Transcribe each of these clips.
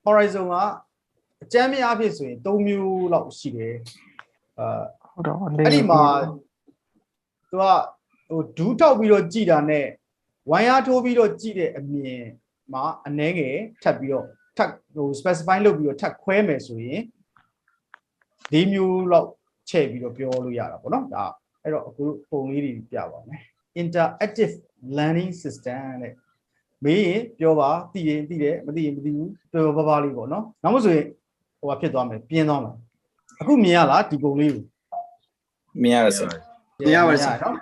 horizon ကအကျမ်းမြအဖြစ်ဆိုရင်3မျိုးလောက်ရှိတယ်ဟုတ်တော့အဲ့ဒီမှာသူကဟိုဒူးထောက်ပြီးတော့ကြည်တာနဲ့ဝိုင်းအားထိုးပြီးတော့ကြည်တဲ့အမြင်မှာအနည်းငယ်ထပ်ပြီးတော့ထပ်ဟို specify လုပ်ပြီးတော့ထပ်ခွဲမယ်ဆိုရင်၄မျိုးလောက်ချဲ့ပြီးတော့ပြောလို့ရတာပေါ့နော်ဒါအဲ့တော့အခုပုံလေးတွေပြပါမယ် interactive learning system တဲ့မေးရင်ပြောပါသိရင်သိတယ်မသိရင်မသိဘူးတော်တော်ပါးလေးပေါ့နော်နောက်မှဆိုရင်ဟိုဖြစ်သွားမယ်ပြင်းသွားမယ်အခုမြင်ရလားဒီပုံလေးကိုမြင်ရပါစမြင်ရပါစနော်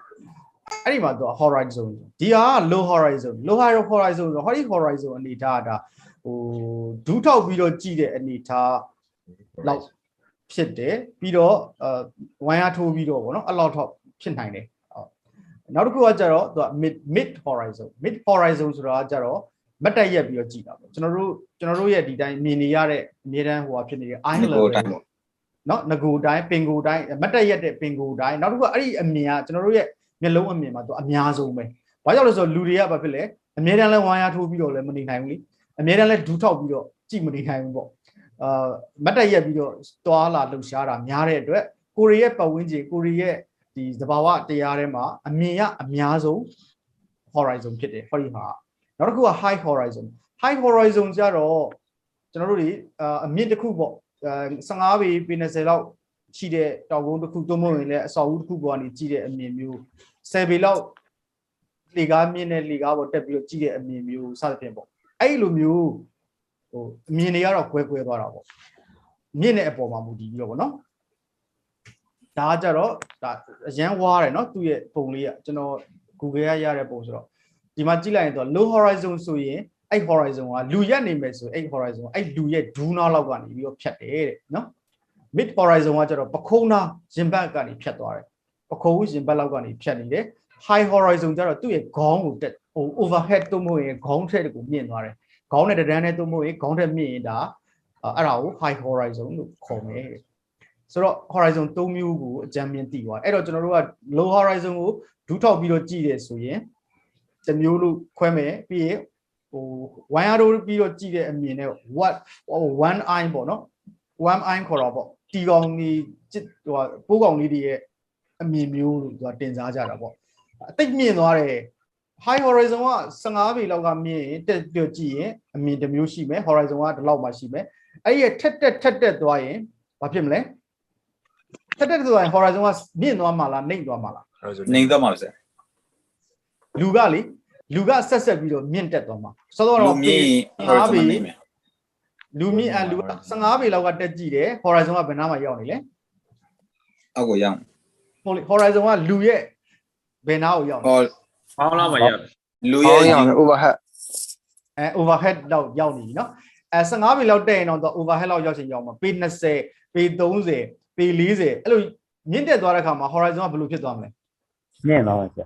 အဲ့ဒီမှာသူ horizon ဒီဟာ low horizon ဆိုဟောဒီ horizon အနေထားဒါဟိုဒူးထောက်ပြီးတော့ကြည့်တဲ့အနေထားလောက်ဖြစ်တယ်ပြီးတော့ဝိုင်းအားထိုးပြီးတော့ဗောနော်အဲ့လောက်ထောက်ဖြစ်နိုင်တယ်နောက်တစ်ခုကကြတော့သူက mid horizon ဆိုတာကကြတော့မတ်တက်ရက်ပြီးတော့ကြည့်တာပေါ့ကျွန်တော်တို့ရဲ့ဒီတိုင်းမြင်နေရတဲ့အမြဲတမ်းဟိုဟာဖြစ်နေတဲ့ eye level ပေါ့နော်ငကိုတိုင်းပင်ကိုတိုင်းမတ်တက်ရက်တဲ့ပင်ကိုတိုင်းနောက်တစ်ခုကအဲ့ဒီအမြင်ကကျွန်တော်တို့ရဲ့မျက်လုံးအမြင်မှာသူအများဆုံးပဲဘာကြောင့်လဲဆိုတော့လူတွေကဘာဖြစ်လဲအမြဲတမ်းလဲဝိုင်းအားထိုးပြီးတော့လည်းမနေနိုင်ဘူးလေအမြဲတမ်းလဲဒူးထောက်ပြီးတော့ကြည့်မနေနိုင်ဘူးပေါ့မတ်တက်ရက်ပြီးတော့တွာလာလှုပ်ရှားတာများတဲ့အတွက်ကိုရီးယားပတ်ဝန်းကျင်ကိုရီးယားဒီသဘာဝတရားထဲမှာအမြင်ရအများဆုံး horizon ဖြစ်တယ်ဟောဒီမှာနောက်တစ်ခုက high horizon ကြတော့ကျွန်တော်တို့တွေအမြင့်တစ်ခုပေါ့15ပေပေ20လောက်ရှိတဲ့တောင်ကုန်းတစ်ခုသို့မဟုတ်ရင်လည်းအဆောက်အဦတစ်ခုပေါ်ကနေကြည့်တဲ့အမြင်မျိုး10ပေလောက်လေကားမြင့်တဲ့လေကားပေါ်တက်ပြီးတော့ကြည့်တဲ့အမြင်မျိုးစသဖြင့်ပေါ့အဲ့လိုမျိုးဟိုအမြင်တွေကတော့ကွဲသွားတာပေါ့မြင့်တဲ့အပေါ်မှာမူတည်ပြီးတော့ပေါ့နော်ဒါကြတော့ဒါအရန်ဝါးတယ်နော်သူ့ရဲ့ပုံလေးကကျွန်တော် Google ရတဲ့ပုံဆိုတော့ဒီမှာကြည့်လိုက်ရင်တော့ low horizon ဆိုရင်အဲ့ horizon ကလူရက်နေမယ်ဆိုအဲ့ horizon အဲ့လူရဲ့ဒူးနာလောက်ကနေပြီးတော့ဖြတ်တယ်တဲ့နော် mid horizon ကကြတော့ပခုံးနာရင်ဘတ်ကနေဖြတ်သွားတယ်ပခုံးရင်ဘတ်လောက်ကနေဖြတ်နေတယ် high horizon ကြတော့သူ့ရဲ့ခေါင်းကိုတက်ဟို overhead တို့မဟုတ်ရင်ခေါင်းထက်ကိုမြင့်သွားတယ်ခေါင်းနဲ့တန်းနဲ့တို့မဟုတ်ရင်ခေါင်းထက်မြင့်ရင်ဒါအဲ့ဒါကို high horizon လို့ခေါ်မယ်ဆိုတော့ horizon 3မျိုးကိုအကြမ်းမြင်သိသွားအဲ့တော့ကျွန်တော်တို့က low horizon ကိုဒူးထောက်ပြီးတော့ကြည့်တယ်ဆိုရင်တစ်မျိုးလို့ခွဲမယ်ပြီးရင်ဟို one arrow ပြီးတော့ကြည့်တဲ့အမြင်နဲ့ what one eye ပေါ့နော် one eye ခေါ်တော့ပေါ့တီကောင်ကြီးဟိုပိုးကောင်လေးတွေရဲ့အမြင်မျိုးလို့သူကတင်စားကြတာပေါ့အသိမြင်သွားတယ် high horizon က15ပေလောက်ကမြင်ရင်တက်ပြီးကြည့်ရင်အမြင်တစ်မျိုးရှိမယ် horizon ကဒီလောက်မှရှိမယ်အဲ့ဒီထက်တက်သွားရင်ဘာဖြစ်မလဲထက်သွားရင် horizon ကမြင့်သွားမှာလားနှိမ့်သွားမှာလားနှိမ့်သွားမှာဆရာလူကဆက်ပြီးတော့မြင့်တက်သွားမှာစောစောတော့မြင့် horizon နှိမ့်မယ်လူမြင့်လူ15ပေလောက်ကတက်ကြည့်တယ် horizon ကဘယ်နားမှာရောက်နေလဲအောက်ကိုရောက် horizon ကလူရဲ့ဘယ်နားကိုရောက်လဲအောင်းလာမှာရောက်လူရဲ့ overhead overhead တော့ရောက်နေပြီเนาะ15ပေလောက်တက်ရင်တော့ overhead လောက်ရောက်ချင်ရောက်မှာပေ20ပေ30ပေ40အဲ့လိုမြင့်တက်သွားတဲ့အခါမှာ horizon ကဘယ်လိုဖြစ်သွားမလဲမြင့်သွားပါဗျ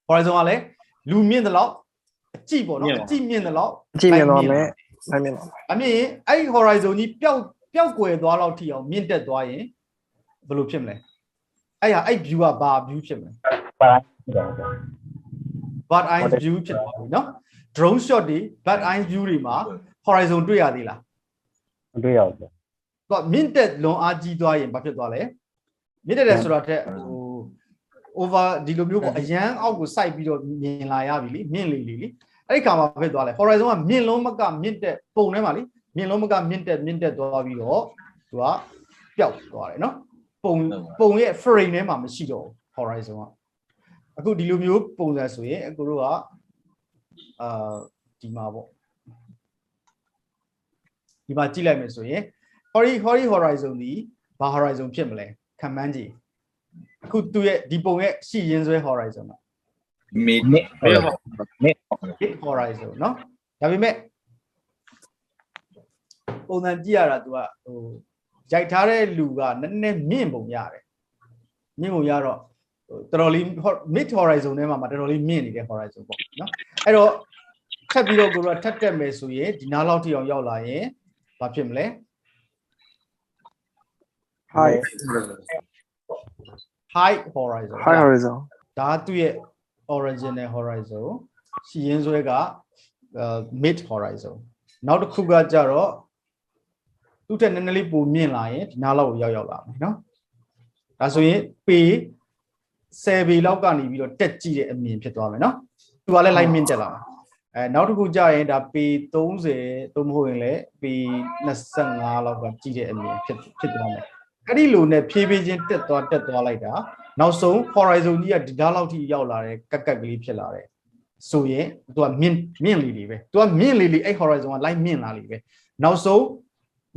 horizon ကလည်းလူမြင့်တယ်လို့အကြည့်ပေါ့နော်အကြည့်မြင့်တယ်လို့အကြည့်မြင့်သွားမယ်နိုင်မြင့်သွားမယ်အမြင့်အဲ့ horizon ကြီးပျောက်ကွယ်သွားလောက်ထိအောင်မြင့်တက်သွားရင်ဘယ်လိုဖြစ်မလဲအဲ့ view ကဘာ view ဖြစ်မလဲ bird eye view ဖြစ်သွားပြီเนาะ drone shot တွေ bird eye view တွေမှာ horizon တွေ့ရသေးလားမတွေ့ရဘူးဗျသူကမြင့်တက်လွန်အားကြီးသွားရင်ဘာဖြစ်သွားလဲမြင့်တက်တယ်ဆိုတာတဲ့ဟို over ဒီလိုမျိုးပေါ့အရန်အောက်ကိုစိုက်ပြီးတော့မြင်လာရပြီလေမြင့်လေအဲ့ဒီခါမှာဖြစ်သွားလဲ horizon ကမြင့်လုံးမကမြင့်တက်ပုံထဲမှာလေမြင့်လုံးမကမြင့်တက်သွားပြီးတော့သူကပျောက်သွားတယ်เนาะပုံရဲ့ frame ထဲမှာမရှိတော့ horizon ကအခုဒီလိုမျိုးပုံစံဆိုရင်အခုတို့ကဒီမှာပေါ့ဒီမှာကြည့်လိုက်မယ်ဆိုရင် horizon ဒီဘာ horizon ဖြစ်မလဲခံမှန်းကြည့်အခုသူရဲ့ဒီပုံရဲ့ရှိရင်းဆွဲ horizon က mid horizon เนาะဒါပေမဲ့ပုံစံကြည့်ရတာ तू ကဟိုရိုက်ထားတဲ့လူကနည်းနည်းမြင့်ပုံရတယ်မြင့်ပုံရတော့တော်တော်လေး mid horizon ထဲမှာတော်တော်လေးမြင့်နေတဲ့ horizon ပေါ့เนาะအဲ့တော့ထပ်ပြီးတော့ကိုယ်ကထပ်တက်မယ်ဆိုရင်ဒီနားလောက်ထိအောင်ရောက်လာရင်ဘာဖြစ်မလဲ high horizon ဒါသူ့ရဲ့ original horizon ရှိရင်းဆွဲကmid horizon နောက်တစ်ခုကကြတော့သူ့ထက်နည်းနည်းလေးပိုမြင့်လာရင်ဒီနားလောက်ကိုရောက်လာမယ်နော်ဒါဆိုရင်ပေ10ပေလောက်ကနေပြီးတော့တက်ကြည့်တဲ့အမြင်ဖြစ်သွားမယ်နော်သူကလည်းလိုက်မြင့်တက်လာမယ်နောက်တစ်ခုကြရင်ဒါပေ30သို့မဟုတ်ရင်လည်းပေ25လောက်ကကြည့်တဲ့အမြင်ဖြစ်သွားမယ်အဲ့ဒီလိုနဲ့ဖြည်းဖြည်းချင်းတက်သွားလိုက်တာနောက်ဆုံး horizon ကြီးကဒီနားလောက်ထိရောက်လာတဲ့ကက်ကလေးဖြစ်လာတယ်ဆိုရင်သူကမြင့်လေးပဲသူကမြင့်လေးအဲ့ horizon ကလိုက်မြင့်လာလေးပဲနောက်ဆုံး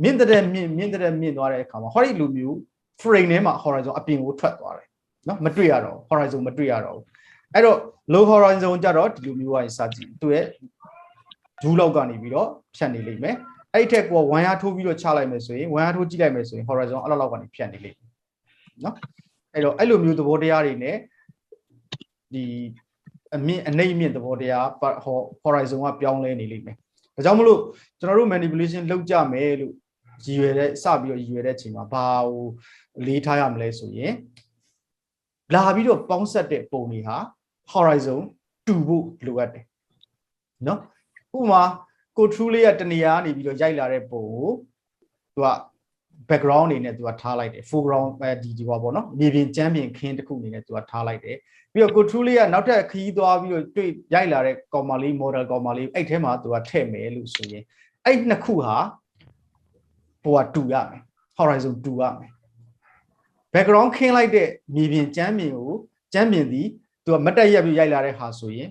မြင့်တဲ့မြင့်သွားတဲ့အခါမှာဟောဒီလိုမျိုး frame ထဲမှာ horizon အပြင်ကိုထွက်သွားတယ်နော်မတွေ့ရတော့ horizon မတွေ့ရတော့ဘူးအဲ့တော့ low horizon ကြတော့ဒီလိုမျိုးကစကြည့်သူရဲ့ဒူးလောက်ကနေပြီးတော့ဖြတ်နေလိမ့်မယ်အဲ့ဒီထက်ကဝမ်ယာထိုးပြီးတော့ချလိုက်မယ်ဆိုရင်ဝမ်ယာထိုးကြည့်လိုက်မယ်ဆိုရင် horizon အဲ့လောက်ကနေဖြတ်နေလိမ့်မယ်နော်အဲ့တော့အဲ့လိုမျိုးသဘောတရားတွေနဲ့ဒီအနှိမ့်မြင့်သဘောတရား horizon ကပြောင်းလဲနေလိမ့်မယ်ဒါကြောင့်မလို့ကျွန်တော်တို့ manipulation လုပ်ကြမယ်လို့ရည်ရွယ်တဲ့အချိန်မှာဘာကိုလေးထားရမလဲဆိုရင်လာပြီးတော့ပေါင်းဆက်တဲ့ပုံတွေဟာ horizon တူဖို့လိုအပ်တယ်နော်ဥပမာကို true လေးကတနေရာနေပြီးတော့ရိုက်လာတဲ့ပုံကိုသူက background အနေနဲ့သူကထားလိုက်တယ် foreground ဒီပါပေါ့နော်မြေပြင်ကျမ်းပြင်ခင်းတစ်ခုအနေနဲ့သူကထားလိုက်တယ်ပြီးတော့ကို true လေးကနောက်ထပ်ခရီးသွားပြီးတော့တွေ့ရိုက်လာတဲ့ comma လေး model comma လေးအဲ့ထဲမှာသူကထည့်မယ်လို့ဆိုရင်အဲ့နှစ်ခုဟာဟိုကတူရမယ် horizon တူရမယ် background ခင်းလိုက်တဲ့မြေပြင်ကျမ်းပြင်ကိုကျမ်းပြင်သည်သူကမတက်ရက်ပြီးရိုက်လာတဲ့ဟာဆိုရင်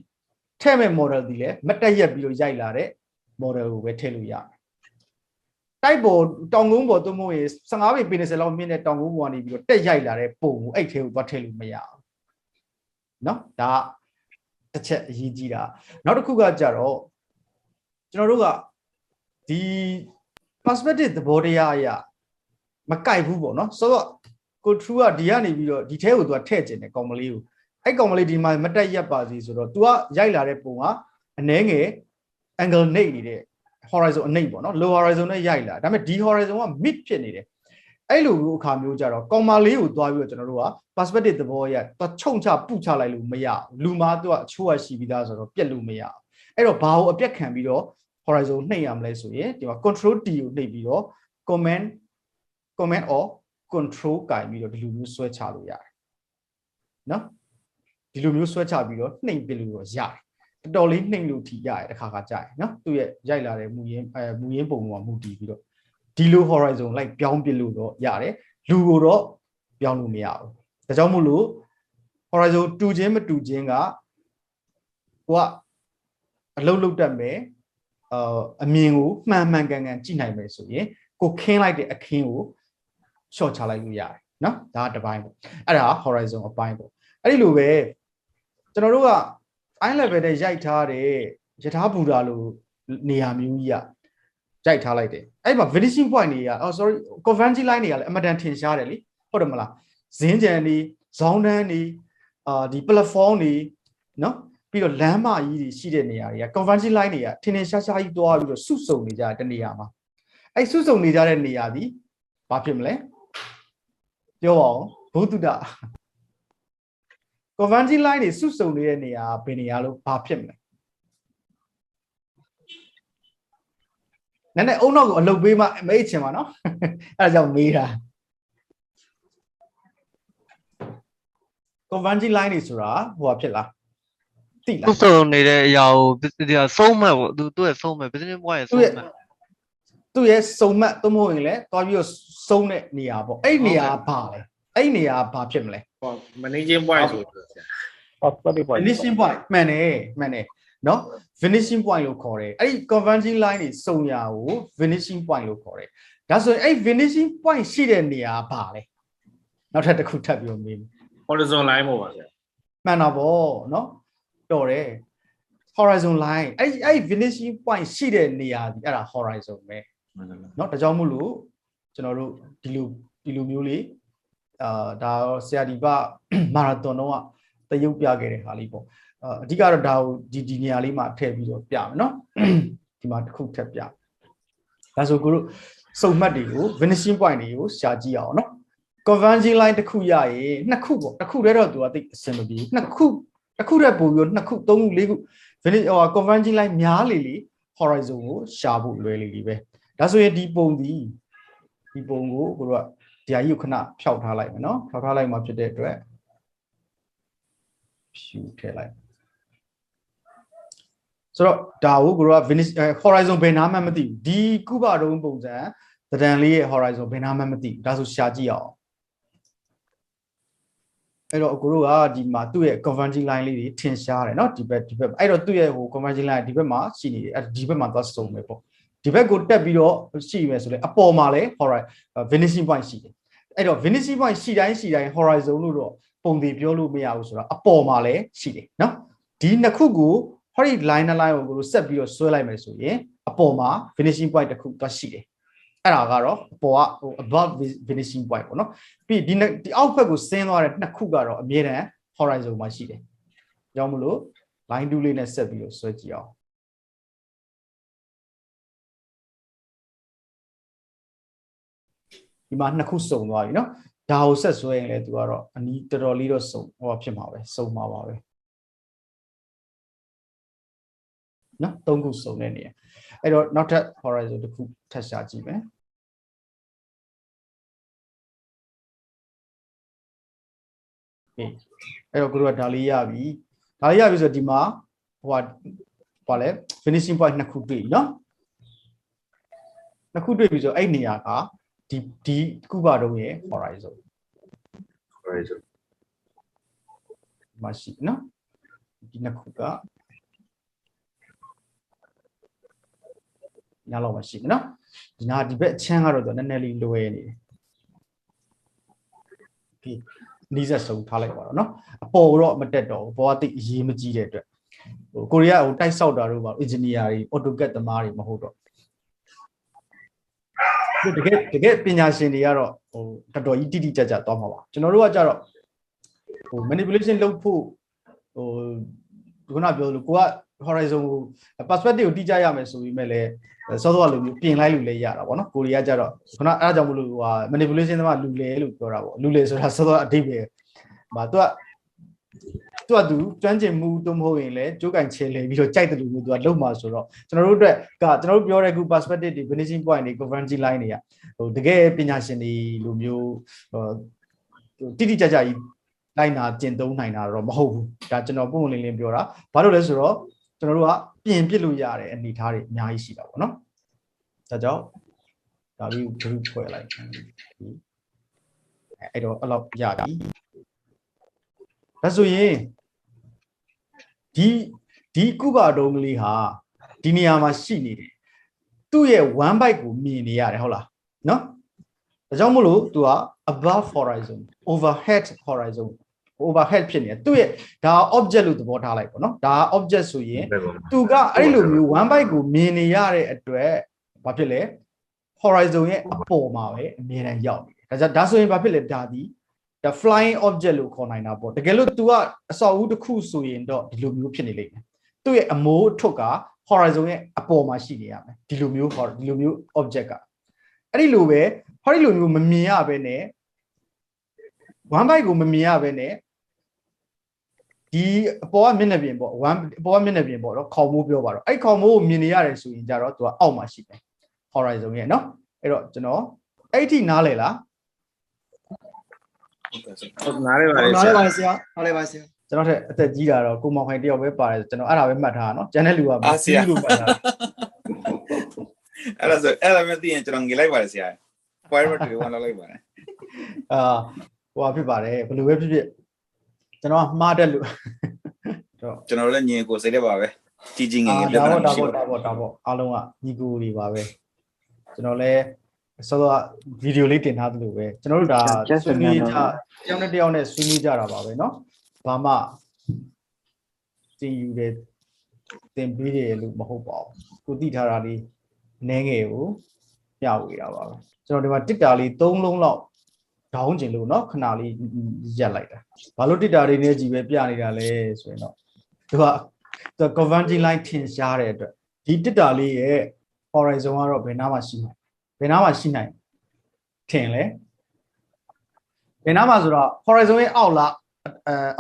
ထည့်မဲ့ model သည်လည်းမတက်ရက်ပြီးတော့ရိုက်လာတဲ့ model ကိုပဲထည့်လို့ရမယ်တိုက်ပေါ်တောင်ကုန်းပေါ်သို့မဟုတ်ရင်15ပေပေ20လောက်မြင့်တဲ့တောင်ကုန်းပေါ်ကနေပြီးတော့တက်ရိုက်လာတဲ့ပုံကိုအဲ့ထဲကိုသွားထည့်လို့မရဘူးเนาะဒါတစ်ချက်အရေးကြီးတာနောက်တစ်ခုကကြတော့ကျွန်တော်တို့ကဒီ perspective သဘောတရားအရမကြိုက်ဘူးပေါ့เนาะဆိုတော့ကို true ကဒီကနေပြီးတော့ဒီထဲကိုသူကထည့်ကျင်တယ်ကောင်မလေးကိုအဲ့ကောင်မလေးဒီမှာမတက်ရက်ပါစီဆိုတော့ तू ကရိုက်လာတဲ့ပုံကအနည်းငယ် angle နှိပ်နေတဲ့ horizon အနှိပ်ပေါ့နော် low horizon နဲ့ရိုက်လာဒါပေမဲ့ဒီ horizon က mid ဖြစ်နေတယ်အဲ့လိုအခါမျိုးကြတော့ကောင်မလေးကိုသွားပြီးတော့ကျွန်တော်တို့က perspective သဘောအရသူချုံချပုချလိုက်လို့မရဘူးလူမာသူကအချိုးရရှိပြီးသားဆိုတော့ပြက်လို့မရဘူးအဲ့တော့ဘာကိုအပြက်ခံပြီးတော့ horizon နှိပ်ရမလဲဆိုရင်ဒီမှာ control T ကိုနှိပ်ပြီးတော့ command or control ကင်ပြီးတော့ဒီလိုမျိုးဆွဲချလို့ရတယ်နော်ဒီလိုမျိုးဆွဲချပြီးတော့နှိမ်ပြလို့တော့ရတယ်တော်တော်လေးနှိမ်လို့ထိရတယ်တစ်ခါကြာရနော်သူ့ရဲ့ရိုက်လာတဲ့မူရင်းပုံပေါ်မှာမူတည်ပြီးတော့ဒီလို horizon လိုက်ပြောင်းပြလို့တော့ရတယ်လူကိုတော့ပြောင်းလို့မရဘူးဒါကြောင့်မို့လို့ horizon တူချင်းမတူချင်းကကိုကအလုံးလုံးတက်မယ်အမြင်ကိုမှန်ကန်ကြည့်နိုင်မယ်ဆိုရင်ကိုခင်းလိုက်တဲ့အခင်းကိုရှော့ချလိုက်လို့ရတယ်နော်ဒါကတစ်ပိုင်းပေါ့အဲ့ဒါ horizon အပိုင်းပေါ့အဲ့ဒီလိုပဲကျွန်တော်တို့က eye level နဲ့ရိုက်ထားတဲ့ယထာဘူတာလိုနေရာမျိုးကြီးရိုက်ထားလိုက်တယ်အဲ့မှာ finishing point တွေကconverging line တွေကလည်းအမတန်ထင်ရှားတယ်လေဟုတ်တယ်မလားဇင်းကြံနေဇောင်းတန်းနေဒီ platform တွေနော်ပြီးတော့လမ်းမကြီးတွေရှိတဲ့နေရာတွေက converging line တွေကထင်ရှားရှားကြီးသွားပြီးတော့စုစုံနေကြတဲ့နေရာမှာအဲ့စုစုံနေကြတဲ့နေရာဒီဘာဖြစ်မလဲပြောပါဦးဘုဒ္ဓတာ converging line တွေစုစုံနေတဲ့နေရာဘယ်နေရာလို့ဘာဖြစ်မလဲနည်းနည်းအုံနောက်ကိုအလုပ်ပေးမှမေးချင်ပါနော်အဲ့ဒါကြောင့်မေးတာ converging line တွေဆိုတာဟိုဖြစ်လားသိလားစုံနေတဲ့အရာကိုဆုံးမှတ်ပေါ့သူ့ရဲ့ဆုံးမှတ် business point ရဲ့ဆုံးမှတ်သူ့ရဲ့စုံမှတ်သို့မဟုတ်ရင်လည်းတွားပြီးတော့စုံတဲ့နေရာပေါ့အဲ့နေရာဘာလဲအဲ့နေရာဘာဖြစ်မလဲ managing point ဆိုတော့ဆရာ finishing point မှန်တယ်နော် finishing point လို့ခေါ်တယ်အဲ့ဒီ converging line တွေစုံရာကို finishing point လို့ခေါ်တယ်ဒါဆိုရင်အဲ့ finishing point ရှိတဲ့နေရာဘာလဲနောက်ထပ်တစ်ခုထပ်ပြီးမေး horizon line ပေါ့ပါဆရာမှန်တာပေါ့နော်တော်တယ် horizon line အဲ့ finishing point ရှိတဲ့နေရာဒီအဲ့ဒါ horizon ပဲเนาะဒါကြောင့်မို့လို့ကျွန်တော်တို့ဒီလိုမျိုးလေးဒါဆရာဒီပမာရသွန်တော့တရုပ်ပြခဲ့တဲ့ဟာလေးပေါ့အဓိကတော့ဒါကိုဒီနေရာလေးမှာထည့်ပြီးတော့ပြမယ်เนาะဒီမှာတစ်ခုထပ်ပြဒါဆိုကိုတို့စုံမှတ်တွေကို finishing point တွေကိုရှာကြည့်အောင်เนาะ converging line တစ်ခုရရင်နှစ်ခုပေါ့တစ်ခုတည်းတော့သူကသိအဆင်မပြေနှစ်ခုတစ်ခုတည်းပို့ပြီးတော့နှစ်ခုသုံးခုလေးခု converging line များလေ horizon ကိုရှာဖို့လွယ်လေပဲဒါဆိုရင်ဒီပုံကိုကိုတို့ကဒီအကြီးကိုခဏဖျောက်ထားလိုက်မယ်နော်ဖျောက်ထားလိုက်မှဖြစ်တဲ့အတွက်ဖြူထည့်လိုက်ဆိုတော့ဒါကိုကိုတို့က horizon ဘယ်နားမှမသိဘူးဒီကုဘတုံးပုံစံသဏ္ဍာန်လေးရဲ့ horizon ဘယ်နားမှမသိဘူးဒါဆိုရှာကြည့်အောင်အဲ့တော့ကိုတို့ကဒီမှာသူ့ရဲ့ converging line လေးတွေထင်ရှားတယ်เนาะဒီဘက်အဲ့တော့သူ့ရဲ့ဟို converging line ဒီဘက်မှာရှိနေတယ်အဲ့ဒီဘက်မှာသွားစုံမယ်ပေါ့ဒီဘက်ကိုတက်ပြီးတော့ရှိမယ်ဆိုလေအပေါ်မှာလဲ vanishing point ရှိတယ်အဲ့တော့ vanishing point ရှိတိုင်း horizon လို့တော့ပုံသေးပြောလို့မရဘူးဆိုတော့အပေါ်မှာလဲရှိတယ်เนาะဒီနှစ်ခုကိုဟောဒီ line နဲ့ line ကိုကိုတို့ဆက်ပြီးတော့ဆွဲလိုက်မယ်ဆိုရင်အပေါ်မှာ vanishing point တစ်ခုသွားရှိတယ်အဲ့ဒါကတော့အပေါ်ကဟို above vanishing point ပေါ့နော်ပြီးဒီအောက်ဘက်ကိုဆင်းသွားတဲ့နှစ်ခုကတော့အမြဲတမ်း horizon မှာရှိတယ်ကြောင့်မလို့ line 2လေးနဲ့ဆက်ပြီးတော့ဆွဲကြည့်အောင်ဒီမှာနှစ်ခုစုံသွားပြီเนาะဒါကိုဆက်ဆွဲရင်လည်းသူကတော့အနီးတော်တော်လေးတော့စုံဟောဖြစ်မှာပဲစုံမှာပါပဲနော်သုံးခုစုံတဲ့နေရာအဲ့တော့နောက်ထပ် horizon တစ်ခုထပ်ရှာကြည့်မယ်အဲ့တော့ကိုတို့ကဒါလေးရပြီဆိုတော့ဒီမှာဟိုဘာလဲ finishing point နှစ်ခုတွေ့ပြီနော်နှစ်ခုတွေ့ပြီဆိုအဲ့နေရာကဒီကုဘတုံးရဲ့ horizon မရှိနော်ဒီနှစ်ခုကနားလောက်မရှိဘူးနော်ဒီနာဒီဘက်အချမ်းကတော့နည်းနည်းလေးလွယ်နေတယ်ဒီနီးစက်ဆုံးထားလိုက်ပါတော့နော်အပေါ်တော့မတက်တော့ဘူးဘောကတိတ်အရေးမကြီးတဲ့အတွက်ဟိုကိုရီးယားဟိုတိုက်ဆောက်တာတို့ပါ engineer တွေ AutoCAD သမားတွေမဟုတ်တော့တကယ်ပညာရှင်တွေကတော့ဟိုတော်တော်ကြီးတိတိကျကျသွားမှာပါကျွန်တော်တို့ကကြတော့ဟို manipulation လုပ်ဖို့ဟိုခုနပြောလို့ကိုက horizon ကို perspective ကိုတိကျရမယ်ဆိုပြီးမဲ့လည်းစောစောကလိုမျိုးပြင်လိုက်လို့လည်းရတာပေါ့နော်ကိုရီးယားကြတော့ခုနအဲ့ဒါကြောင့်မလို့ဟို manipulation သမားလူလေလို့ပြောတာပေါ့လူလေဆိုတာစောစောအဓိပ္ပာယ်မှာသူကျွမ်းကျင်မှုတို့မဟုတ်ရင်လည်းကြိုးကင်ချဲလဲပြီးတော့ကြိုက်တယ်လို့မျိုးသူကလုံးမှာဆိုတော့ကျွန်တော်တို့အတွက်ကကျွန်တော်တို့ပြောတဲ့ခု perspective တွေ finishing point တွေ converging line တွေကဟိုတကယ်ပညာရှင်တွေလိုမျိုးတိတိကျကျကြီးလိုက်နာကျင့်သုံးနိုင်တာတော့မဟုတ်ဘူးဒါကျွန်တော်ပုံပုံလင်းလင်းပြောတာဘာလို့လဲဆိုတော့ကျွန်တော်တို့ကပြင်ပစ်လို့ရတဲ့အနေအထားတွေအများကြီးရှိတာပေါ့နော်ဒါကြောင့်ဒါလေးကို group ဖွဲ့လိုက်အဲ့တော့အဲ့လောက်ရပြီဒါဆိုရင်ဒီကုဘတုံးကလေးဟာဒီနေရာမှာရှိနေတယ်သူ့ရဲ့ one byte ကိုမြင်နေရတယ်ဟုတ်လားနော်ဒါကြောင့်မို့လို့သူက above horizon overhead horizon overhead ဖြစ်နေတယ်သူ့ရဲ့ဒါ object လို့သဘောထားလိုက်ပေါ့နော်ဒါ object ဆိုရင်သူကအဲ့လိုမျိုး one byte ကိုမြင်နေရတဲ့အတွက်ဘာဖြစ်လဲ horizon ရဲ့အပေါ်မှာပဲအမြဲတမ်းရောက်နေတယ်ဒါဆိုရင်ဘာဖြစ်လဲဒါဒီflying object လို့ခေါ်နိုင်တာပေါ့တကယ်လို့ तू ကအဆောက်အဦတစ်ခုဆိုရင်တော့ဒီလိုမျိုးဖြစ်နေလိမ့်မယ်သူ့ရဲ့အမိုးအထွတ်က horizon ရဲ့အပေါ်မှာရှိနေရမယ်ဒီလိုမျိုး object ကအဲ့ဒီလိုပဲဟောဒီလိုမျိုးမမြင်ရဘဲနဲ့ one byte ကိုမမြင်ရဘဲနဲ့ဒီအပေါ်ကမျက်နှာပြင်ပေါ့အပေါ်ကမျက်နှာပြင်ပေါ့တော့ခေါင်မိုးပြောပါတော့အဲ့ခေါင်မိုးကိုမြင်နေရတယ်ဆိုရင်ကြတော့ तू ကအောက်မှာရှိတယ် horizon ရဲ့เนาะအဲ့တော့ကျွန်တော်အဲ့ဒီနားလေလားနားရပါလေဆရာကျွန်တော်ထက်အသက်ကြီးတာတော့ကိုမောင်ခိုင်တယောက်ပဲပါတယ်ကျွန်တော်အဲ့ဒါပဲမှတ်ထားတာเนาะကျန်တဲ့လူကမသိလို့မှတ်ထားအဲ့ဒါမသိရင်ကျွန်တော်ငေလိုက်ပါလေဆရာ forward တွေဝင်လိုက်ပါတယ်ဟိုဖြစ်ပါတယ်ဘယ်လိုပဲဖြစ်ဖြစ်ကျွန်တော်မှားတယ်လို့ကျွန်တော်လည်းညင်ကိုစိတ်တက်ပါပဲကြီးငယ်ပြဿနာမရှိဘူးဒါပေါ့အားလုံးကညီကိုတွေပါပဲကျွန်တော်လည်းစောစောဗီဒီယိုလေးတင်ထားသလိုပဲကျွန်တော်တို့ဒါဆွေးနွေးကြတယောက်နဲ့တယောက်နဲ့ဆွေးနွေးကြတာပါပဲเนาะဘာမှတင်ယူတယ်တင်ပေးတယ်လို့မဟုတ်ပါဘူးကိုသိထားတာလေးနည်းငယ်ကိုပြဝေတာပါပဲကျွန်တော်ဒီမှာတစ်တာလေး3လုံးလောက်ဒေါင်းကျင်လို့เนาะခဏလေးရက်လိုက်တာဘာလို့တစ်တာလေးနဲ့ကြီးပဲပြနေတာလဲဆိုရင်တော့သူက converging line ထင်ရှားတဲ့အတွက်ဒီတစ်တာလေးရဲ့ horizon ကတော့ဘယ်နားမှာရှိမှာဘယ်နားမှာရှိနိုင်ထင်လဲဘယ်နားမှာဆိုတော့ horizon ရဲ့အောက်လား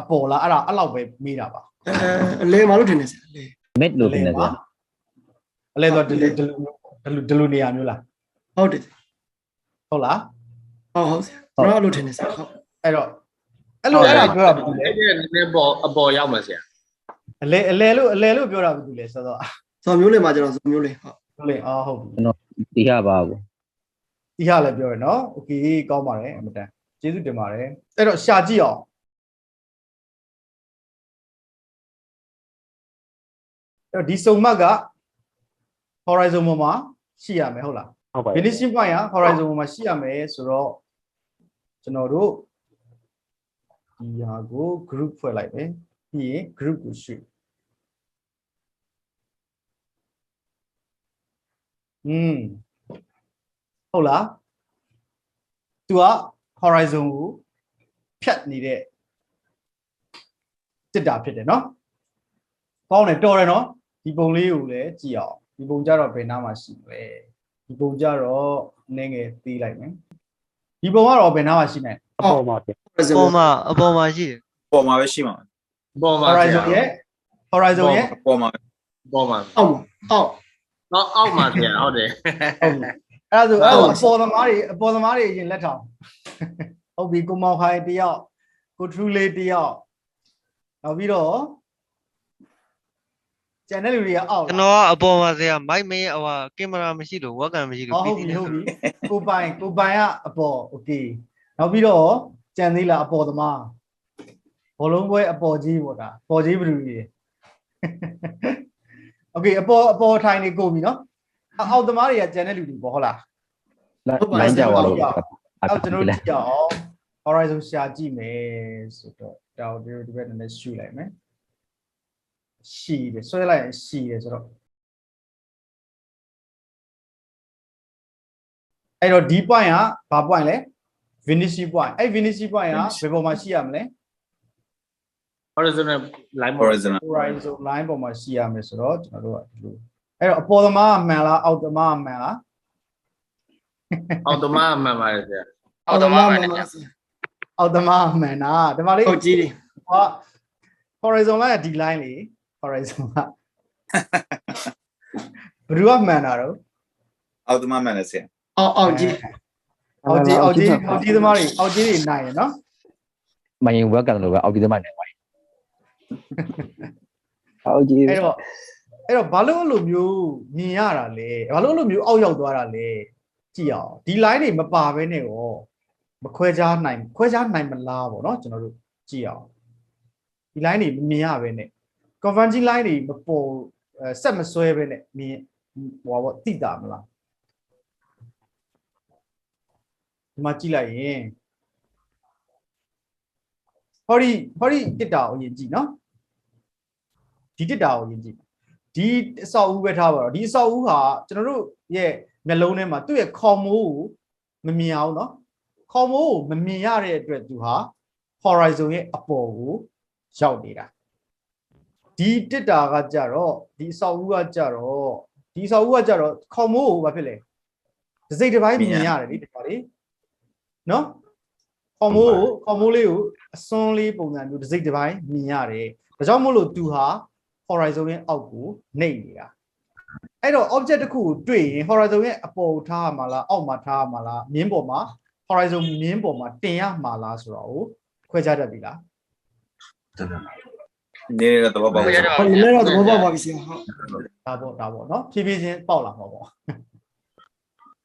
အပေါ်လားအဲ့လောက်ပဲမေးတာပါအလဲမလို့ထင်နေစရာလဲ mid လို့ထင်နေစရာ အလဲတော့ဒီလိုနေရာမျိုးလား ဟုတ်တယ် ဟုတ်လား ဟုတ်ဆရာကျွန်တော်အဲ့လိုထင်နေဆရာဟုတ် အဲ့တော့အဲ့လိုအဲ့ဒါပြောတာဘူးလေ အဲ့ဒီနည်းနည်းပေါ်ရောက်မှာဆရာ အလဲလို့ပြောတာဘူးလေဆိုတော့ ဇော်မျိုးလေးမှာကျွန်တော်ဇော်မျိုးလေးဟုတ် ဟုတ်လေအော်ဟုတ်ပြီ ဒီဟာပါဘူး ဒီဟာလည်းပြောရနော်โอเคကောင်းပါတယ်အမတန်ကျေးဇူးတင်ပါတယ်အဲ့တော့ရှာကြည့်အောင်အဲ့တော့ဒီစုံမှတ်က horizon ပေါ်မှာရှိရမယ်ဟုတ်လား ဟုတ်ပါ finishing point က horizon ပေါ်မှာရှိရမယ်ဆိုတော့ကျွန်တော်တို့ဒီဟာကို group ဖွဲ့လိုက်မယ်ပြီးရင် group ကိုရွှေ့ဟုတ်လားသူက horizon ကိုဖြတ်နေတဲ့တစ်တာဖြစ်တယ်နော်ကောင်းတယ်တော်တယ်နော်ဒီပုံလေးကိုလည်းကြည့်အောင်ဒီပုံကြတော့ဘယ်နားမှာရှိလဲဒီပုံကြတော့နည်းငယ်သေးလိုက်မယ်ဒီပုံကတော့ဘယ်နားမှာရှိနေ အပေါ်မှာဖြစ် အပေါ်မှာရှိတယ် ပေါ်မှာပဲရှိမှာ ပေါ်မှာ horizon ရဲ့ ပေါ်မှာ ပေါ်မှာ အောက်အောက်မှာဆရာဟုတ်တယ် ဟုတ်ပြီအဲ့ဒါဆိုအပေါ်သမားတွေအရင်လက်ထောင်ဟုတ်ပြီကိုမောင်ခိုင်တယောက်ကိုထရူလေးတယောက်နောက်ပြီးတော့ကျန်တဲ့လူတွေကအောက် ကျွန်တော်ကအပေါ်မှာဆရာမိုက်မင်းဟိုကင်မရာမရှိလို့ဝက်ကံမရှိလို့ ဟုတ်ပြီကိုပိုင်ကအပေါ်โอเคနောက်ပြီးတော့ကျန်သေးလားအပေါ်သမားဘောလုံးပွဲအပေါ်ကြီးပေါ့ဒါပေါ်ကြီးဘယ်လိုကြီးโอเคအပေါ်ထိုင်နေကိုပြီနော်အောက်သမားတွေကကျန်တဲ့လူတွေပေါ့ဟုတ်လား လိုင်းကြပါလို့ အောက်ကျွန်တော်ကြည့်အောင် horizon ရှာကြည့်မယ်ဆိုတော့တောက်ဒီဘက်နဲ့ရှူလိုက်မယ်ရှိတယ်ဆွဲလိုက်ရင်ရှိတယ်ဆိုတော့အဲ့တော့ဒီ point ကဘာ point လဲ finishing point အဲ့ finishing point ကဘယ်ပေါ်မှာရှိရမလဲ horizon line horizon line ပေါ်မှာရှိရမယ်ဆိုတော့ကျွန်တော်တို့ကဒီလိုအဲ့တော့အပေါ်သမားကမှန်လားအောက်သမားကမှန်လား အောက်သမားမှန်ပါတယ်ဆရာ အောက်သမားမှန်ပါဆရာ အောက်သမားမှန်တာဒီမှာလေး ဟုတ်ကြီးတယ် ဟာ horizon line ကဒီ line လေ horizon ကဘယ်သူကမှန်တာတော့ အောက်သမားမှန်တယ်ဆရာ အောက်ကြီး အောက်ကြီးသမားတွေအောက်ကြီးတွေနိုင်ရနော် မရင်ဝက်ကန်လို့ပဲအောက်ဒီသမိုင်းနေပါအောက်ကြီး အဲ့တော့ဘာလို့အဲ့လိုမျိုးမြင်ရတာလဲဘာလို့အဲ့လိုမျိုးအောက်ရောက်သွားတာလဲကြည့်အောင်ဒီ line တွေမပါဘဲနဲ့ရောမခွဲခြားနိုင်မလားပေါ့နော်ကျွန်တော်တို့ကြည့်အောင်ဒီ line တွေမမြင်ရဘဲနဲ့ converging line တွေမပေါ်ဆက်မဆွဲဘဲနဲ့မြင်ဟောပေါ့တိတာမလားဒီမှာကြည့်လိုက်ရင်ဟောဒီတစ်တာကိုယဉ်ကြည့်နော်ဒီတစ်တာကိုယဉ်ကြည့်ဒီအဆောက်အဦပဲထားပါတော့ဒီအဆောက်အဦဟာကျွန်တော်တို့ရဲ့မျက်လုံးထဲမှာသူ့ရဲ့ခေါ်မိုးကိုမမြင်အောင်နော်ခေါ်မိုးကိုမမြင်ရတဲ့အတွက်သူဟာ horizon ရဲ့အပေါ်ကိုရောက်နေတာဒီတစ်တာကကြတော့ဒီအဆောက်အဦကကြတော့ခေါ်မိုးကိုဘာဖြစ်လဲတစ်စိတ်တစ်ပိုင်းမြင်ရတယ်လေဒီပါလေနော်ခေါ်မိုးလေးကိုအစွန်းလေးပုံစံမျိုးတစ်စိတ်တစ်ပိုင်းမြင်ရတယ်ဒါကြောင့်မို့လို့သူဟာ horizon ရဲ့အောက်ကိုနှိပ်နေတာအဲ့တော့ object တစ်ခုကိုတွေ့ရင် horizon ရဲ့အပေါ်ထားရမှာလားအောက်မှာထားရမှာလားမြင်းပေါ်မှာ horizon မြင်းပေါ်မှာတင်ရမှာလားဆိုတော့ခွဲခြားတတ်ပြီလား နေတဲ့သဘောပေါက်ပါ ဟုတ်လည်းတော့သဘောပေါက်ပါပြီဆရာဟုတ် ဒါပေါ့နော်ဖြည်းဖြည်းချင်းပေါက်လာမှာပေါ့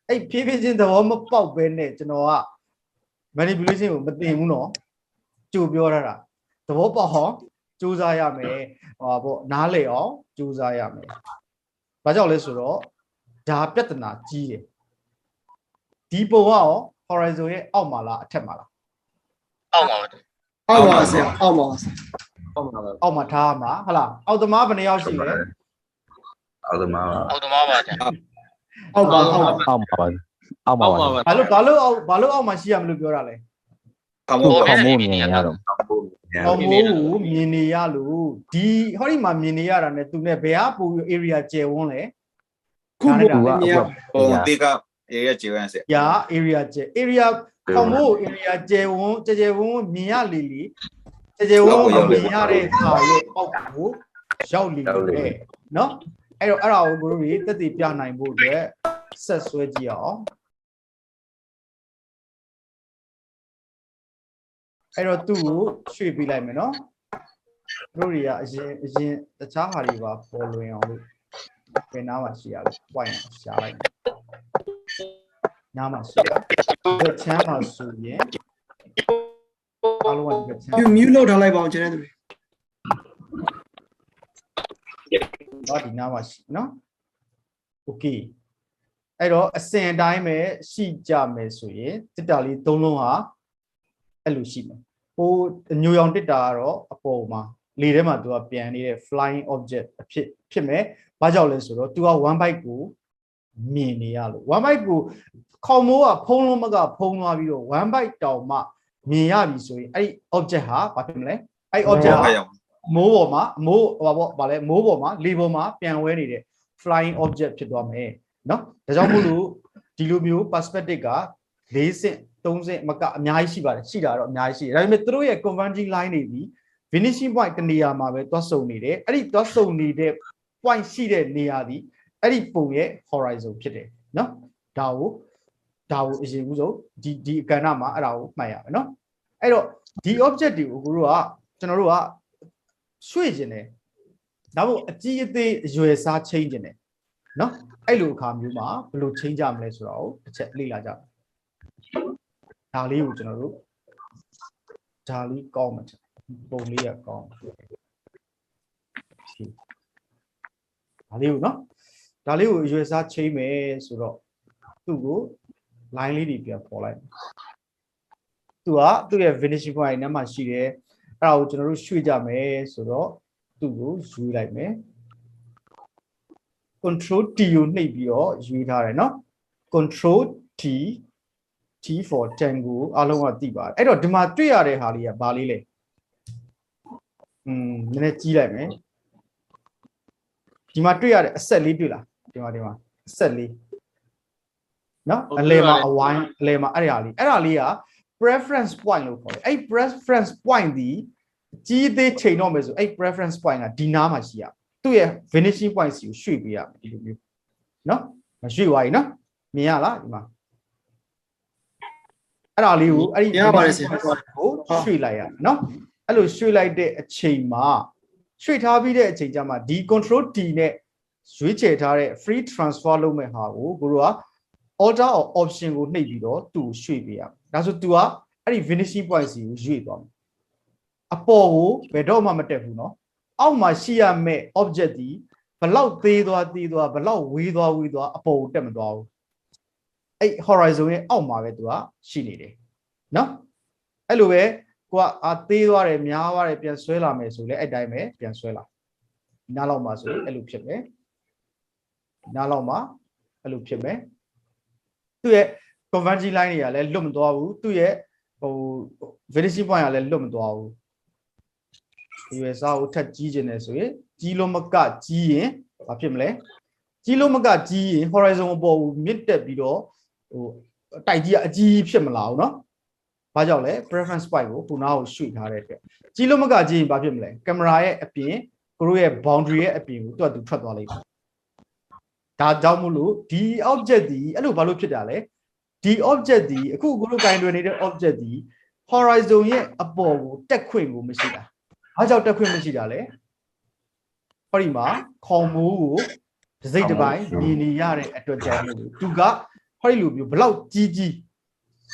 အဲ့ဖြည်းဖြည်းချင်းသဘောမပေါက်ပဲနဲ့ကျွန်တော်က manipulation ကိုမသိဘူးနော်ကြိုပြောထားတာသဘောပေါက်အောင်စူးစမ်းရမယ်ဟောပေါ့နားလေအောင်စူးစမ်းရမယ်ဘာကြောင့်လဲဆိုတော့ဒါပြဿနာကြီးတယ်ဒီပုံကရော horizon ရဲ့အောက်မှာလားအထက်မှာလား အောက်မှာ အောက်ပါဆရာအောက်ပါဆရာ အောက်မှာထားရမှာဟုတ်လားအောက်သမားဘယ်နှယောက်ရှိလဲ အောက်သမား အောက်သမားပါဆရာ အောက်ပါ အောက်ပါဘာလို့အောက်မှာရှိရမလို့ပြောတာလဲ ခေါင်းမိုး ခေါင်းမိုးမြင်ရတော့ အောက်မိုးကိုမြင်နေရလို့ဒီဟောဒီမှာမြင်နေရတာ ਨੇ သူ ਨੇ ဘယ်ကပို့ပြီး area ကျယ်ဝန်းလဲ ခုမို့မြင်ရ ဟိုတေက area ကျေဝန်းဆရာ area ကျယ် area ခေါင်းမိုး area ကျယ်ဝန်းမြင်ရလေကျယ်ဝန်းမြင်ရတဲ့ခါရဲ့အောက်ကိုရောက်လေနော် အဲ့တော့အဲ့ဒါကိုကိုတို့တွေတက်တည်ပြနိုင်ဖို့အတွက်ဆက်ဆွဲကြည့်အောင်အဲ့တော့သူ့ကိုရွှေ့ပေးလိုက်မယ်နော်တို့တွေကအရင်တခြားဟာတွေပါပေါ်လွင်အောင်လို့ပြန်နားမှာရှိရလို့ point ရှာလိုက်နားမှာရှိရဒီချမ်းမှာဆိုရင်အားလုံးကဒီချမ်း you mute လုပ်ထားလိုက်ပါအောင်ကျန်တဲ့သူတွေ တော့ဒီနားမှာရှိနော် okay အဲ့တော့အစဉ်အတိုင်းပဲရှိကြမယ်ဆိုရင်တစ်တာလေးသုံးလုံးဟာအဲ့လိုရှိမယ်ဟိုညိုရောင်တစ်တာကတော့အပေါ်မှာလေထဲမှာသူကပြန်နေတဲ့ flying object ဖြစ်မယ်ဘာကြောင့်လဲဆိုတော့သူက1 byte ကိုမြင်နေရလို့1 byte ကိုခေါင်မိုးကဖုံးလုံးမကဖုံးသွားပြီးတော့1 byte တောင်မှမြင်ရပြီဆိုရင်အဲ့ object ဟာဘာဖြစ်မလဲအဲ့ object ဟာမိုးပေါ်မှာမိုးဗာလဲမိုးပေါ်မှာလေပေါ်မှာပြန်ဝဲနေတဲ့ flying object ဖြစ်သွားမယ်နော်ဒါကြောင့်မို့လို့ဒီလိုမျိုး perspective က4 ဆင့်3 ဆင့်မကအများကြီးရှိပါတယ်ရှိတာတော့အများကြီးရှိတယ်ဒါပေမဲ့သူတို့ရဲ့ converging line တွေဒီ finishing point တနေရာမှာပဲတွတ်ဆုံနေတယ်အဲ့ဒီတွတ်ဆုံနေတဲ့ point ရှိတဲ့နေရာဒီအဲ့ဒီပုံရဲ့ horizon ဖြစ်တယ်နော်ဒါကိုအရင်ဦးဆုံးဒီအကဏ္ဍမှာအဲ့ဒါကိုမှတ်ရမယ်နော်အဲ့တော့ဒီ object တွေကိုကျွန်တော်တို့ကရွှေ့ခြင်းတယ်ဒါမို့အကြီးအသေးအရွယ်စားချိန်ခြင်းတယ်နော်အဲ့လိုအခါမျိုးမှာဘယ်လိုချိန်ကြမလဲဆိုတော့တစ်ချက်လေ့လာကြမယ်ဒါလေးကိုကျွန်တော်တို့ဒါလေးကောင်းမှပုံလေးကကောင်းဒါလေးကိုနော်ဒါလေးကိုအရွယ်စားချိန်မယ်ဆိုတော့သူ့ကို line လေးတွေပြန်ပေါ်လိုက်သူ့ရဲ့ finishing point နဲ့မှရှိတယ်အဲ့ဒါကိုကျွန်တော်တို့ရွှေ့ကြမယ်ဆိုတော့သူ့ကိုရွေးလိုက်မယ် control T ကိုနှိပ်ပြီးတော့ရွေးထားတယ်နော် control T for tango အားလုံးကသိပါတယ်အဲ့တော့ဒီမှာတွေ့ရတဲ့ဟာလေးကဘာလေးလဲနည်းနည်းကြီးလိုက်မယ်ဒီမှာတွေ့ရတဲ့အဆက်လေးတွေ့လားဒီမှာအဆက်လေးနော်အလဲမှာအဝိုင်းအလဲမှာအဲ့ဒါလေးက preference point လို့ခေါ်တယ်အဲ့ preference point ဒီကြီးသေးချိန်တော့မယ်ဆိုအဲ့ preference point ကဒီနားမှာရှိရသူ့ရဲ့ finishing point စီကိုရွှေ့ပေးရမယ်ဒီလိုမျိုးနော်မရွှေ့သွားရင်နော်မြင်ရလားဒီမှာအဲ့ဒါလေးကိုအဲ့ဒီ ရပါတယ်ဆရာ ကိုရွှေ့လိုက်ရနော်အဲ့လိုရွှေ့လိုက်တဲ့အချိန်မှာရွှေ့ထားပြီးတဲ့အချိန်ကျမှဒီ control T နဲ့ရွေးချယ်ထားတဲ့ free transfer လုပ်မဲ့ဟာကိုကိုတို့က order or option ကိုနှိပ်ပြီးတော့သူ့ကိုရွှေ့ပေးရမယ်ဒါဆို तू ကအဲ့ဒီ finishing point စီကိုရွှေ့သွားမယ်အပေါ်ကိုဘယ်တော့မှမတက်ဘူးเนาะအောက်မှာရှိရမယ့် object ဒီဘလောက်သေးသွားဘလောက်ဝေးသွားအပေါ်ကိုတက်မသွားဘူးအဲ့ horizon ရဲ့အောက်မှာပဲ तू ကရှိနေတယ်เนาะအဲ့လိုပဲကိုကသေးသွားတယ်များသွားတယ်ပြန်ဆွဲလာမယ်ဆိုလဲအဲ့တိုင်းပဲပြန်ဆွဲလာနားလောက်မှာဆိုအဲ့လိုဖြစ်မယ်နားလောက်မှာအဲ့လိုဖြစ်မယ်သူ့ရဲ့ converging line တွေကလည်းလွတ်မသွားဘူးသူ့ရဲ့finishing point ကလည်းလွတ်မသွားဘူးဒီရွယ်စားကိုထပ်ကြီးခြင်းတယ်ဆိုရင်ကြီးလို့မကကြီးရင်ဘာဖြစ်မလဲကြီးလို့မကကြီးရင် horizon အပေါ်ကိုမြင့်တက်ပြီးတော့တိုက်ကြီးကအကြီးဖြစ်မလာဘူးเนาะဘာကြောင့်လဲ preference point ကိုခုနကရွှေ့ထားတဲ့အတွက်ကြီးလို့မကကြီးရင်ဘာဖြစ်မလဲကင်မရာရဲ့အပြင်ကိုတို့ရဲ့ boundary ရဲ့အပြင်ကိုသူ့ထွက်သွားလိမ့်မယ်ဒါကြောင့်မို့လို့ဒီ object ဒီအဲ့လိုဘာလို့ဖြစ်တာလဲဒီ object ဒီအခုကိုတို့ကင်တွယ်နေတဲ့ object ဒီ horizon ရဲ့အပေါ်ကိုတက်ခွင့်ကိုမရှိတာဘာကြောင့်တက်ခွင့်မရှိတာလဲဟောဒီမှာခေါင်မိုးကိုတစ်စိတ်တစ်ပိုင်းမြင်နေရတဲ့အတွက်ကြောင့်မို့လို့သူကဟောဒီလိုမျိုးဘလောက်ကြီး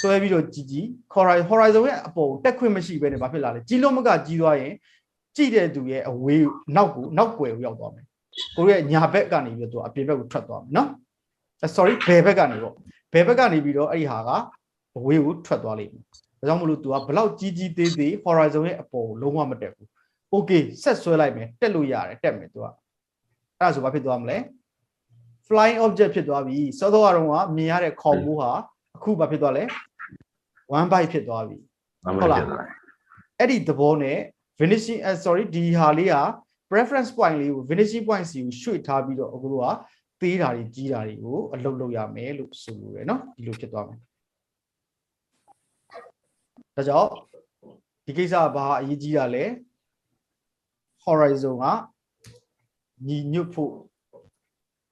ဆွဲပြီးတော့ကြီး horizon ရဲ့အပေါ်ကိုတက်ခွင့်မရှိဘဲနဲ့ဘာဖြစ်လာလဲကြီးလုံးမကကြီးသွားရင်ကြည့်တဲ့သူရဲ့အဝေးနောက်ကွယ်ကိုရောက်သွားမယ်ကိုရဲ့ညာဘက်ကနေပြီးတော့အပြင်ဘက်ကိုထွက်သွားမယ်နော် sorry ဘယ်ဘက်ကနေပေါ့ဘယ်ဘက်ကနေပြီးတော့အဲ့ဒီဟာကအဝေးကိုထွက်သွားလိမ့်မယ်ဒါကြောင့်မလို့ तू ကဘလောက်ကြီးသေး horizon ရဲ့အပေါ်ကိုလုံးဝမတက်ဘူး okay ဆက်ဆွဲလိုက်မယ်တက်လို့ရတယ်တက်မယ် तू ကအဲ့ဒါဆိုဘာဖြစ်သွားမလဲ flying object ဖြစ်သွားပြီစောစောကတော့မြင်ရတဲ့ခေါင်မိုးဟာအခုဘာဖြစ်သွားလဲ1 byte ဖြစ်သွားပြီဟုတ်လားအဲ့ဒီသဘောနဲ့ finishing sorry ဒီဟာလေးက preference point လေးကို finishing point စီကိုရွှေ့ထားပြီးတော့အခုကသေးတာတွေကြီးတာတွေကိုအလုပ်လုပ်ရမယ်လို့ဆိုလိုတယ်เนาะဒီလိုဖြစ်သွားမယ်ဒါကြောင့်ဒီကိစ္စကဘာအရေးကြီးတာလဲ horizon ကညီညွတ်ဖို့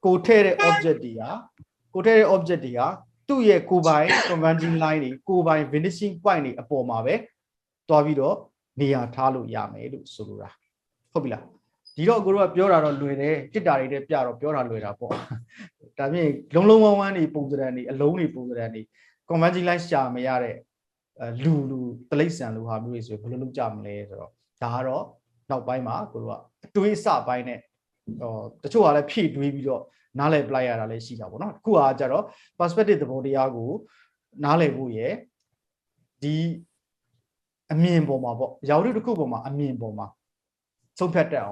ကိုထဲတဲ့ object တွေကသူ့ရဲ့ကိုယ်ပိုင် converging line တွေကိုယ်ပိုင် vanishing point တွေအပေါ်မှာပဲတွားပြီးတော့နေရာထားလို့ရမယ်လို့ဆိုလိုတာဟုတ်ပြီလားဒီတော့ကိုတို့ကပြောတာတော့လွယ်တယ်တစ်တာတွေနဲ့ပြတော့ပြောတာလွယ်တာပေါ့ဒါပြင်လုံးဝန်းနေပုံစံတွေအလုံးတွေပုံစံတွေ converging line ရှာမရတဲ့လူတလိမ့်ဆန်လိုဟာမျိုးတွေဆိုဘယ်လိုလုပ်ကြမလဲဆိုတော့ဒါကတော့နောက်ပိုင်းမှာကိုတို့ကအတွေးအစပိုင်းနဲ့တချို့ကလည်းဖြည့်တွေးပြီးတော့နားလည်ပလိုက်ရတာလည်းရှိတာပေါ့နော်အခုကကြတော့ perspective သဘောတရားကိုနားလည်ဖို့ရယ်ဒီအမြင်ပေါ်မှာပေါ့အရာတစ်ခုပေါ်မှာအမြင်ပေါ်မှာဆုံးဖြတ်တတ်